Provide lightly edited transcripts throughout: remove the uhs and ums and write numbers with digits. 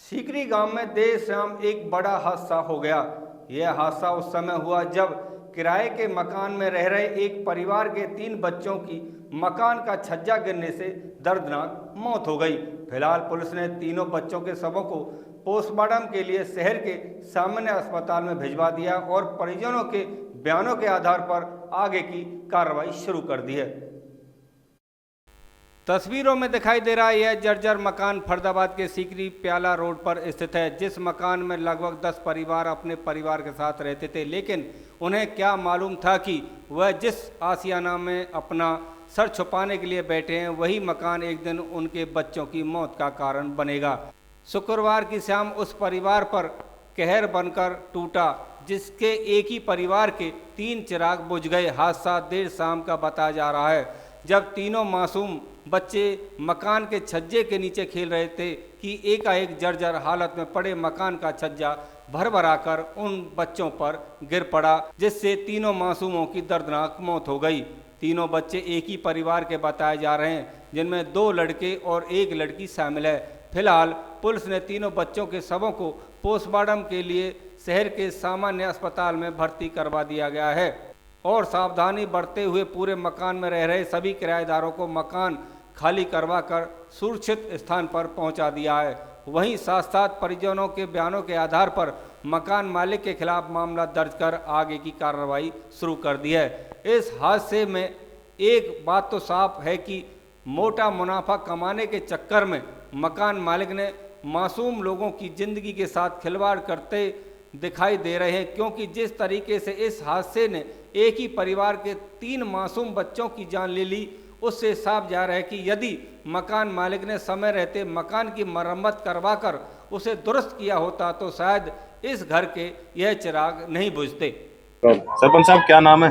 सीकरी गांव में देर शाम एक बड़ा हादसा हो गया। यह हादसा उस समय हुआ जब किराए के मकान में रह रहे एक परिवार के 3 बच्चों की मकान का छज्जा गिरने से दर्दनाक मौत हो गई। फिलहाल पुलिस ने तीनों बच्चों के शवों को पोस्टमार्टम के लिए शहर के सामान्य अस्पताल में भिजवा दिया और परिजनों के बयानों के आधार पर आगे की कार्रवाई शुरू कर दी है। तस्वीरों में दिखाई दे रहा है यह जर्जर मकान फरीदाबाद के सीकरी प्याला रोड पर स्थित है, जिस मकान में लगभग 10 परिवार अपने परिवार के साथ रहते थे। लेकिन उन्हें क्या मालूम था कि वह जिस आशियाना में अपना सर छुपाने के लिए बैठे हैं वही मकान एक दिन उनके बच्चों की मौत का कारण बनेगा। शुक्रवार की शाम उस परिवार पर कहर बनकर टूटा, जिसके एक ही परिवार के 3 चिराग बुझ गए। हादसा देर शाम का बताया जा रहा है, जब तीनों मासूम बच्चे मकान के छज्जे के नीचे खेल रहे थे कि एकाएक जर्जर हालत में पड़े मकान का छज्जा भरभराकर उन बच्चों पर गिर पड़ा, जिससे तीनों मासूमों की दर्दनाक मौत हो गई। तीनों बच्चे एक ही परिवार के बताए जा रहे हैं, जिनमें 2 लड़के और 1 लड़की शामिल है। फिलहाल पुलिस ने तीनों बच्चों के शवों को पोस्टमार्टम के लिए शहर के सामान्य अस्पताल में भर्ती करवा दिया गया है और सावधानी बरतते हुए पूरे मकान में रह रहे सभी किराएदारों को मकान खाली करवा कर सुरक्षित स्थान पर पहुंचा दिया है। वहीं साथ साथ परिजनों के बयानों के आधार पर मकान मालिक के खिलाफ मामला दर्ज कर आगे की कार्रवाई शुरू कर दी है। इस हादसे में एक बात तो साफ है कि मोटा मुनाफा कमाने के चक्कर में मकान मालिक ने मासूम लोगों की जिंदगी के साथ खिलवाड़ करते दिखाई दे रहे हैं, क्योंकि जिस तरीके से इस हादसे ने एक ही परिवार के 3 मासूम बच्चों की जान ले ली, उससे साफ जा रहा है कि यदि मकान मालिक ने समय रहते मकान की मरम्मत करवाकर उसे दुरुस्त किया होता तो शायद इस घर के यह चिराग नहीं बुझते। सरपंच साहब, क्या नाम है?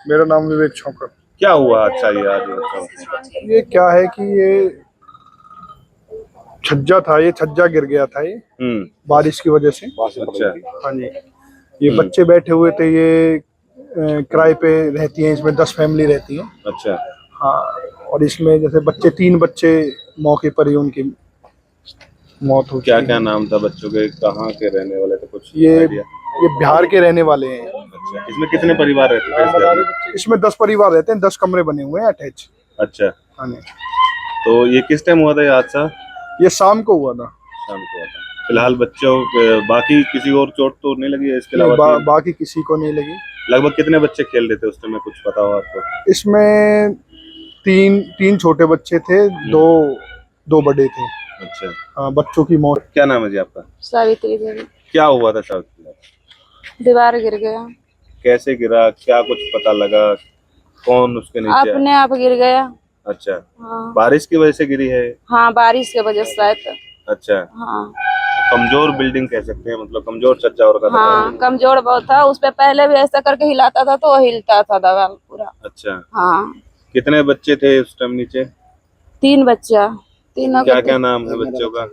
मेरा नाम विवेक छोकर। क्या हुआ? अच्छा, ये आज ये क्या है कि ये छज्जा था, ये छज्जा गिर गया था ये बारिश की वजह से। अच्छा। हाँ जी, ये बच्चे बैठे हुए थे, ये किराए पे रहती हैं, इसमें 10 फैमिली रहती है। अच्छा। हाँ, और इसमें जैसे 3 बच्चे मौके पर ही उनकी मौत हो। क्या क्या नाम था बच्चों के? कहाँ के रहने वाले थे? कुछ ये आइडिया? बिहार के रहने वाले हैं। अच्छा, इसमें कितने परिवार रहते थे इस घर में? इसमें 10 परिवार रहते हैं, 10 कमरे बने हुए हैं अटैच। अच्छा। हाँ जी। तो ये किस टाइम हुआ था ये हादसा? ये शाम को हुआ था। शाम को हुआ था। फिलहाल बच्चों बाकी किसी और चोट तो नहीं लगी है इसके अलावा? बाकी किसी को नहीं लगी। लगभग कितने बच्चे खेल रहे थे उस टाइम, कुछ पता हो आपको? इसमें तीन छोटे बच्चे थे, दो बड़े थे। अच्छा। हाँ, बच्चों की मौत। क्या नाम है जी आपका? सावित्री देवी। क्या हुआ था सावित्री? दीवार गिर गया। कैसे गिरा? क्या कुछ पता लगा? कौन उसके नीचे? अपने आप गिर गया। अच्छा। हाँ। बारिश की वजह से गिरी है? हाँ, बारिश के वजह से शायद। अच्छा। हाँ। कमजोर बिल्डिंग कह सकते हैं, मतलब कमजोर छज्जा और का हाँ, कमजोर बहुत था। उस पे पहले भी ऐसा करके हिलाता था तो वो हिलता था दीवार पूरा। अच्छा। हाँ। कितने बच्चे थे उस टाइम नीचे? 3 बच्चा। तीनों क्या क्या नाम है बच्चों का?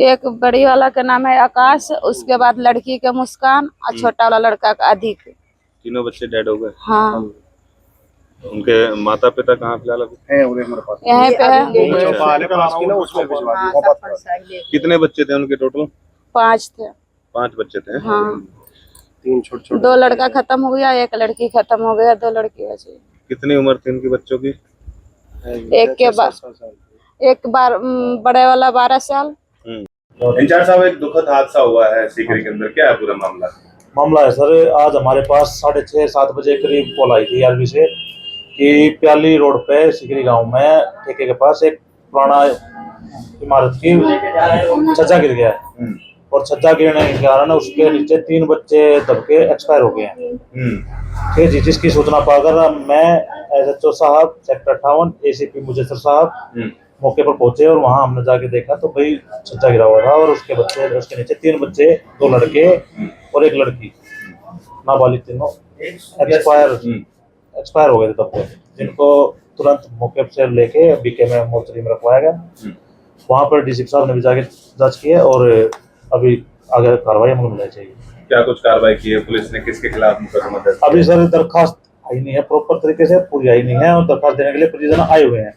एक बड़ी वाला का नाम है आकाश, उसके बाद लड़की का मुस्कान और छोटा वाला लड़का का अधिक। तीनों बच्चे डेड हो गए? हाँ। उनके माता पिता कहाँ फिलहाल है हमारे पास? यहाँ पे है। कितने बच्चे थे उनके टोटल? 5 थे। 5 बच्चे थे। हाँ। 3 छोटे। 2 लड़का खत्म हो गया, 1 लड़की खत्म हो गया, 2 लड़की बची। कितनी उम्र थी उनके बच्चों की? एक बार बड़े वाला 12 साल। इंचार्ज साहब, एक दुखद हादसा हुआ है सीकरी के अंदर, क्या है पूरा मामला? है सर, आज हमारे पास 6:30-7 बजे करीब कॉल आई थी आरबी से कि प्याली रोड पे सीकरी गांव में ठेके के पास एक पुराना इमारत की छज्जा गिर गया है और छज्जा गिरने के कारण उसके नीचे 3 बच्चे दबके एक्सपायर हो गए हैं। ठीक जी, जिसकी सूचना पाकर मैं SHO साहब सेक्टर 58 ACP मुजस्सर साहब मौके पर पहुंचे और वहां हमने जाके देखा तो भाई छज्जा गिरा हुआ था और उसके नीचे 3 बच्चे, 2 लड़के और 1 लड़की नाबालिग, तीनों एक्सपायर हो गए थे तब तक, जिनको तुरंत मौके से लेके बीके में मोर्चरी में रखवाया गया। वहां पर डीसी साहब ने भी जाके जांच की है और अभी आगे कार्रवाई अमल में होनी चाहिए। क्या कुछ कार्रवाई की है पुलिस ने? किसके खिलाफ मुकदमा दर्ज? अभी सर दरखास्त आई नहीं है, प्रॉपर तरीके से पूरी आई नहीं है और दरखास्त देने के लिए परिजन आए हुए हैं।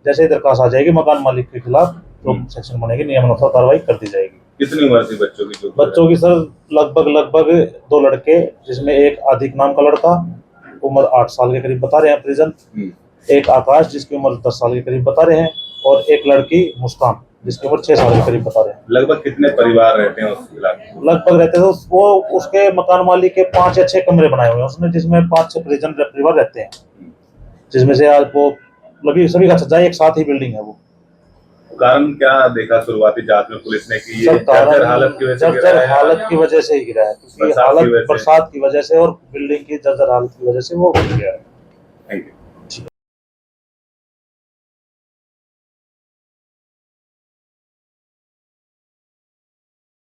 जैसे ही दरखास्त आ जाएगी मकान मालिक के खिलाफ जो सेक्शन बनेगी नियमानुसार कार्रवाई कर दी जाएगी। कितनी उम्र थी बच्चों की? बच्चों की सर लगभग 2 लड़के, जिसमें एक आदिक नाम का लड़का, उम्र 8 साल के करीब बता रहे हैं परिजन, एक आकाश जिसकी उम्र 10 साल के करीब बता रहे हैं, और एक लड़की मुस्कान जिसकी उम्र 6 साल के करीब बता रहे हैं। लगभग कितने परिवार रहते हैं उस इलाके में? लगभग रहते हैं वो उसके मकान मालिक के 5 या 6 कमरे बनाए हुए हैं उसने, जिसमें 5-6 परिवार रहते हैं, जिसमें से आज वो सभी का छज्जा एक साथ ही बिल्डिंग है। वो कारण क्या देखा शुरुआती जांच में पुलिस ने कि ये सब जर्जर हालत की वजह से गिरा है? हालत की वजह से ही गिरा है, क्योंकि बरसात की वजह से। बरसात की वजह से और बिल्डिंग की जर्जर हालत की वजह से वो गिर गया है। Thank you.